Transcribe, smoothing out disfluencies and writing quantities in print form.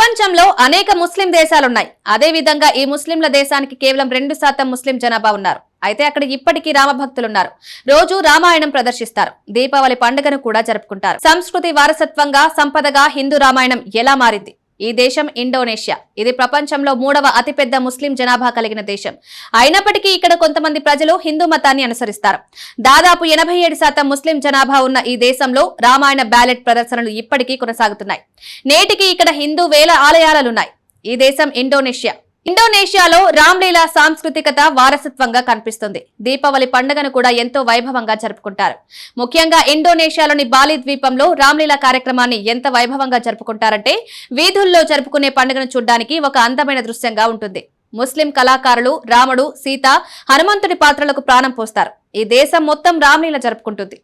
ప్రపంచంలో అనేక ముస్లిం దేశాలున్నాయి. అదే విధంగా ఈ ముస్లింల దేశానికి కేవలం 2% ముస్లిం జనాభా ఉన్నారు. అయితే అక్కడ ఇప్పటికీ రామభక్తులున్నారు. రోజు రామాయణం ప్రదర్శిస్తారు. దీపావళి పండుగను కూడా జరుపుకుంటారు. సంస్కృతి వారసత్వంగా సంపదగా హిందూ రామాయణం ఎలా మారింది? ఈ దేశం ఇండోనేషియా. ఇది ప్రపంచంలో 3వ అతిపెద్ద ముస్లిం జనాభా కలిగిన దేశం. అయినప్పటికీ ఇక్కడ కొంతమంది ప్రజలు హిందూ మతాన్ని అనుసరిస్తారు. దాదాపు 87% ముస్లిం జనాభా ఉన్న ఈ దేశంలో రామాయణ బ్యాలెట్ ప్రదర్శనలు ఇప్పటికీ కొనసాగుతున్నాయి. నేటికి ఇక్కడ హిందూ వేల ఆలయాలున్నాయి. ఈ దేశం ఇండోనేషియా. ఇండోనేషియాలో రామ్లీలా సాంస్కృతికత వారసత్వంగా కనిపిస్తుంది. దీపావళి పండుగను కూడా ఎంతో వైభవంగా జరుపుకుంటారు. ముఖ్యంగా ఇండోనేషియాలోని బాలి ద్వీపంలో రామ్లీలా కార్యక్రమాన్ని ఎంత వైభవంగా జరుపుకుంటారంటే వీధుల్లో జరుపుకునే పండుగను చూడ్డానికి ఒక అందమైన దృశ్యంగా ఉంటుంది. ముస్లిం కళాకారులు రాముడు, సీత, హనుమంతుడి పాత్రలకు ప్రాణం పోస్తారు. ఈ దేశం మొత్తం రామ్లీలా జరుపుకుంటుంది.